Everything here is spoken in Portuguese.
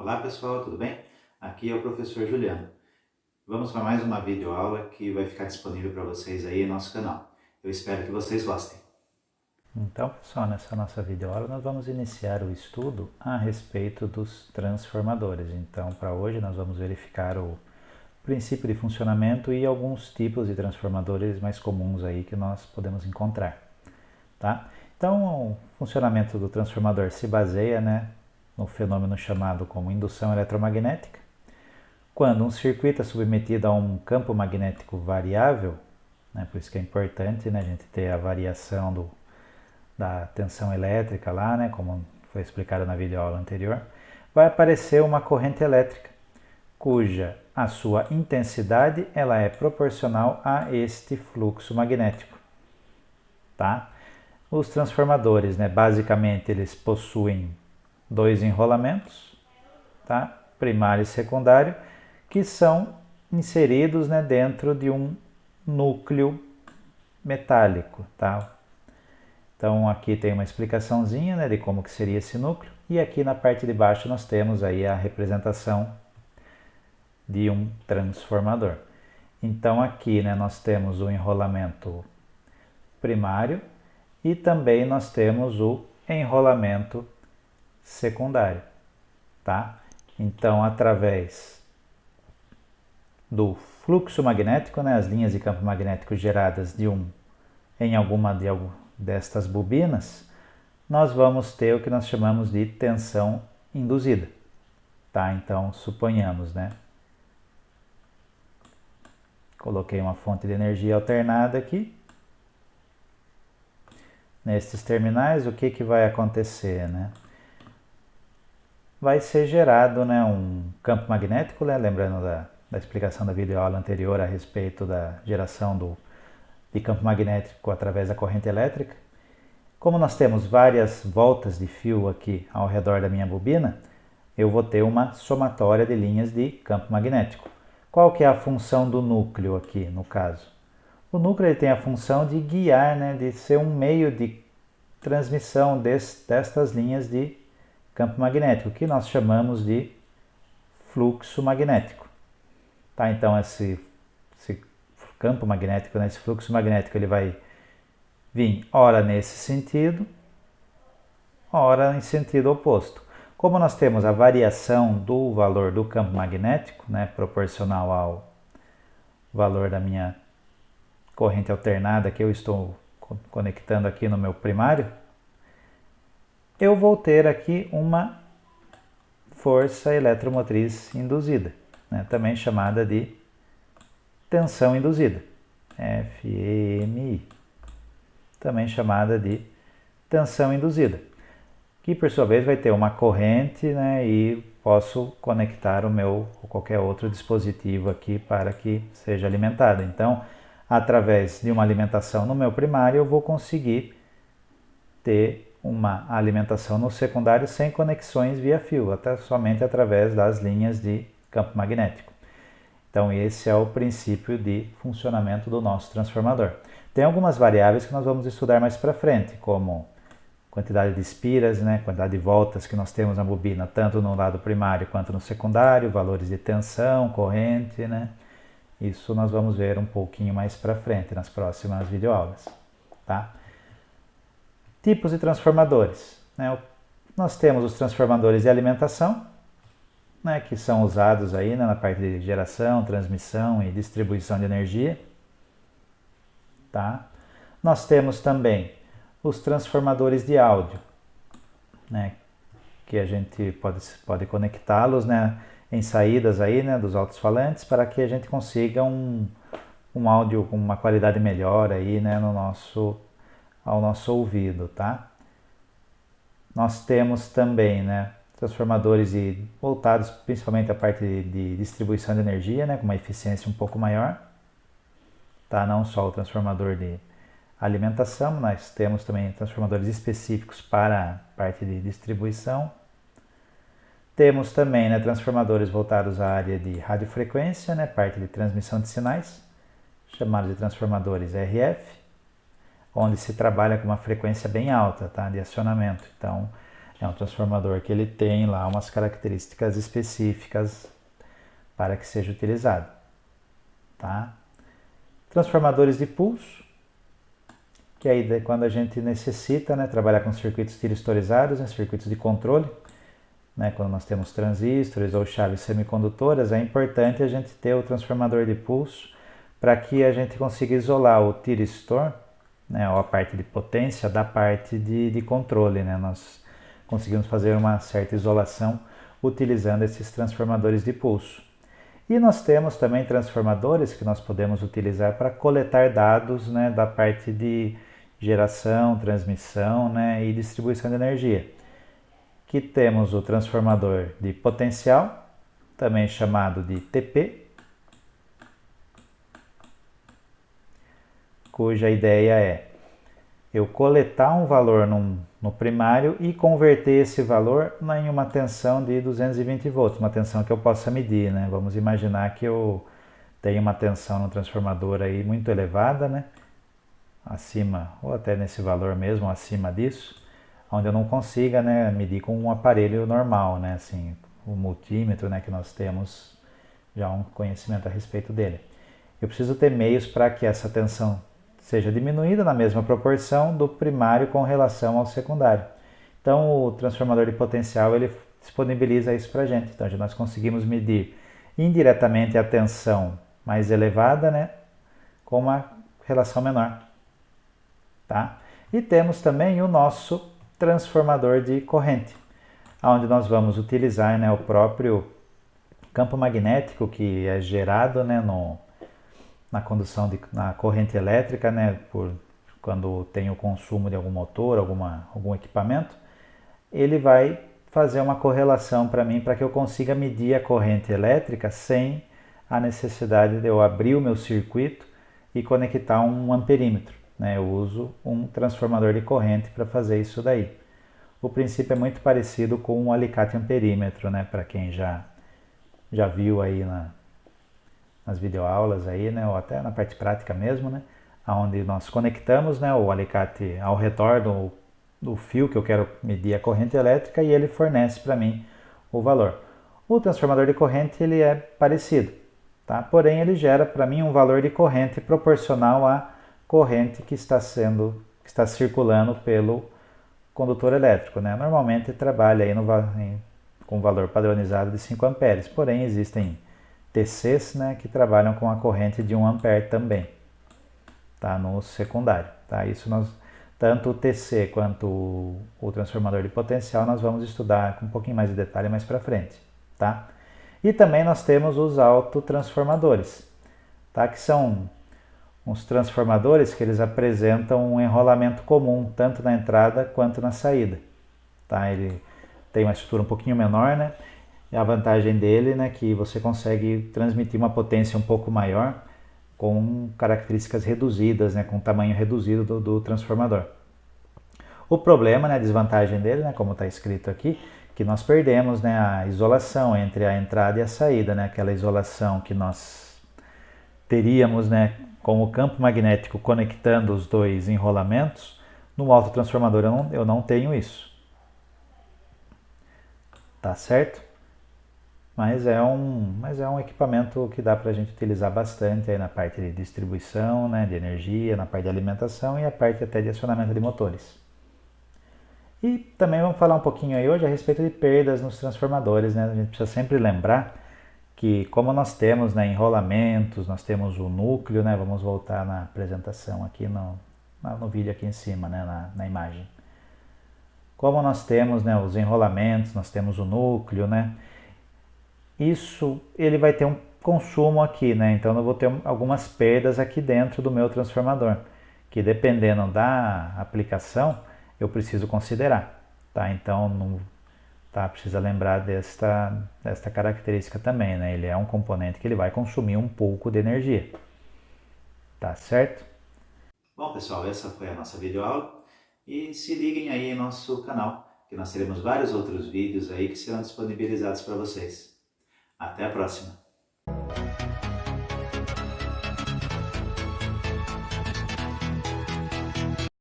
Olá pessoal, tudo bem? Aqui é o professor Juliano. Vamos para mais uma videoaula que vai ficar disponível para vocês aí no nosso canal. Eu espero que vocês gostem. Então, pessoal, nessa nossa videoaula nós vamos iniciar o estudo a respeito dos transformadores. Então, para hoje nós vamos verificar o princípio de funcionamento e alguns tipos de transformadores mais comuns aí que nós podemos encontrar, tá? Então, o funcionamento do transformador se baseia, no fenômeno chamado como indução eletromagnética. Quando um circuito é submetido a um campo magnético variável, por isso que é importante, a gente ter a variação da tensão elétrica lá, como foi explicado na videoaula anterior, vai aparecer uma corrente elétrica, cuja a sua intensidade ela é proporcional a este fluxo magnético, tá? Os transformadores, basicamente eles possuem dois enrolamentos, tá? Primário e secundário, que são inseridos, dentro de um núcleo metálico, tá? Então aqui tem uma explicaçãozinha, de como que seria esse núcleo, e aqui na parte de baixo nós temos aí a representação de um transformador. Então aqui nós temos o enrolamento primário e também nós temos o enrolamento secundário, tá? Então através do fluxo magnético, as linhas de campo magnético geradas em alguma destas bobinas, nós vamos ter o que nós chamamos de tensão induzida, tá? Então, suponhamos, coloquei uma fonte de energia alternada aqui. Nestes terminais, o que vai acontecer, Vai ser gerado, um campo magnético, lembrando da explicação da videoaula anterior a respeito da geração de campo magnético através da corrente elétrica. Como nós temos várias voltas de fio aqui ao redor da minha bobina, eu vou ter uma somatória de linhas de campo magnético. Qual que é a função do núcleo aqui, no caso? O núcleo ele tem a função de guiar, de ser um meio de transmissão destas linhas de campo magnético, que nós chamamos de fluxo magnético. Tá? Então esse campo magnético, esse fluxo magnético, ele vai vir ora nesse sentido, ora em sentido oposto. Como nós temos a variação do valor do campo magnético, proporcional ao valor da minha corrente alternada que eu estou conectando aqui no meu primário, eu vou ter aqui uma força eletromotriz induzida, também chamada de tensão induzida, FEMI, também chamada de tensão induzida, que por sua vez vai ter uma corrente, e posso conectar o meu ou qualquer outro dispositivo aqui para que seja alimentado. Então, através de uma alimentação no meu primário, eu vou conseguir ter uma alimentação no secundário sem conexões via fio, até somente através das linhas de campo magnético. Então esse é o princípio de funcionamento do nosso transformador. Tem algumas variáveis que nós vamos estudar mais para frente, como quantidade de espiras, quantidade de voltas que nós temos na bobina, tanto no lado primário quanto no secundário, valores de tensão, corrente, Isso nós vamos ver um pouquinho mais para frente nas próximas videoaulas, tá? Tipos de transformadores. Nós temos os transformadores de alimentação, que são usados aí na parte de geração, transmissão e distribuição de energia. Tá? Nós temos também os transformadores de áudio, que a gente pode conectá-los em saídas aí, dos alto-falantes para que a gente consiga um áudio com uma qualidade melhor aí, ao nosso ouvido, tá? Nós temos também, transformadores voltados principalmente à parte de distribuição de energia, com uma eficiência um pouco maior, tá? Não só o transformador de alimentação, nós temos também transformadores específicos para a parte de distribuição. Temos também, transformadores voltados à área de radiofrequência, parte de transmissão de sinais, chamados de transformadores RF, onde se trabalha com uma frequência bem alta, tá, de acionamento. Então, É um transformador que ele tem lá umas características específicas para que seja utilizado, tá? Transformadores de pulso, que aí quando a gente necessita, né, trabalhar com circuitos tiristorizados, né, circuitos de controle, né, quando nós temos transistores ou chaves semicondutoras, é importante a gente ter o transformador de pulso para que a gente consiga isolar o tiristor, né, ou a parte de potência, da parte de controle, né? Nós conseguimos fazer uma certa isolação utilizando esses transformadores de pulso. E nós temos também transformadores que nós podemos utilizar para coletar dados, né, da parte de geração, transmissão, né, e distribuição de energia. Que temos o transformador de potencial, também chamado de TP, cuja ideia é eu coletar um valor no primário e converter esse valor em uma tensão de 220 volts, uma tensão que eu possa medir, né? Vamos imaginar que eu tenho uma tensão no transformador aí muito elevada, né? Acima, ou até nesse valor mesmo, acima disso, onde eu não consiga, né, medir com um aparelho normal, né? Assim, o multímetro, né, que nós temos já um conhecimento a respeito dele. Eu preciso ter meios para que essa tensão seja diminuída na mesma proporção do primário com relação ao secundário. Então, o transformador de potencial ele disponibiliza isso para a gente. Então, nós conseguimos medir indiretamente a tensão mais elevada, né, com uma relação menor. Tá? E temos também o nosso transformador de corrente, onde nós vamos utilizar, né, o próprio campo magnético que é gerado, né, na condução na corrente elétrica, né, quando tem o consumo de algum motor, algum equipamento, ele vai fazer uma correlação para mim para que eu consiga medir a corrente elétrica sem a necessidade de eu abrir o meu circuito e conectar um amperímetro, né? Eu uso um transformador de corrente para fazer isso daí. O princípio é muito parecido com um alicate amperímetro, né? Para quem já viu aí nas videoaulas aí, né, ou até na parte prática mesmo, né, onde nós conectamos, né, o alicate ao redor do fio que eu quero medir a corrente elétrica e ele fornece para mim o valor. O transformador de corrente ele é parecido, tá? Porém ele gera para mim um valor de corrente proporcional à corrente que está circulando pelo condutor elétrico, né? Normalmente trabalha aí com valor padronizado de 5 amperes, porém existem TCs, né, que trabalham com a corrente de 1 ampere também, tá, no secundário. Tá? Isso tanto o TC quanto o transformador de potencial nós vamos estudar com um pouquinho mais de detalhe mais para frente. Tá? E também nós temos os autotransformadores, tá? Que são uns transformadores que eles apresentam um enrolamento comum, tanto na entrada quanto na saída. Tá? Ele tem uma estrutura um pouquinho menor, né? A vantagem dele é, né, que você consegue transmitir uma potência um pouco maior com características reduzidas, né, com tamanho reduzido do transformador. O problema, né, a desvantagem dele, né, como está escrito aqui, que nós perdemos, né, a isolação entre a entrada e a saída, né, aquela isolação que nós teríamos, né, com o campo magnético conectando os dois enrolamentos. No autotransformador eu não tenho isso. Tá certo? Mas é um equipamento que dá para a gente utilizar bastante aí na parte de distribuição, né, de energia, na parte de alimentação e a parte até de acionamento de motores. E também vamos falar um pouquinho aí hoje a respeito de perdas nos transformadores, né? A gente precisa sempre lembrar que como nós temos, né, enrolamentos, nós temos o núcleo, né? Vamos voltar na apresentação aqui no vídeo aqui em cima, né, na imagem. Como nós temos, né, os enrolamentos, nós temos o núcleo, né? Isso ele vai ter um consumo aqui, né? Então eu vou ter algumas perdas aqui dentro do meu transformador, que dependendo da aplicação eu preciso considerar, tá? Então precisa lembrar desta característica também, né? Ele é um componente que ele vai consumir um pouco de energia, tá certo? Bom pessoal, essa foi a nossa videoaula e se liguem aí em nosso canal, que nós teremos vários outros vídeos aí que serão disponibilizados para vocês. Até a próxima!